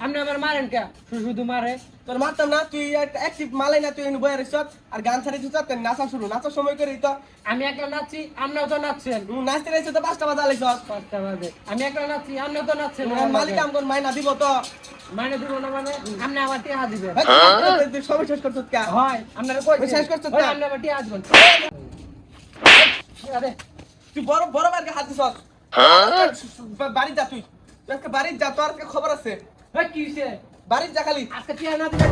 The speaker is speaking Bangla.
আপনি আমার মারেন কে? শুধু মারে তোর মারতাম না, তুই অ্যাক্টিভ মালাই না, তুই বয়ে রেছ আর গান ছাড়ি তুই নাচা শুরু, নাচার সময় করি তো আমি একলা নাচছি, আপনিও তো নাচছেন। নাচতে রয়েছে তো 5টা বাজে আলাইছ। 5টা বাজে আমি একলা নাচছি, আপনিও তো নাচছেন। মালিক আমগন মাইনা দিব তো? মাইনে দিব না মানে আপনি আমার টিয়া দিবেন। তুই সবাই শেষ করছিস কে? হয় আপনারা কই শেষ করছিস হয়, না? আপনি আমার টিয়া দিবেন। আরে তুই বড় বড় মার্কে হাত দিছ। বাড়ি যা তুই, আজকে বাড়ি যা, তোর আজকে খবর আছে। এই কি হইছে? বাড়ি যা খালি। আজকে টিয়া না দিলে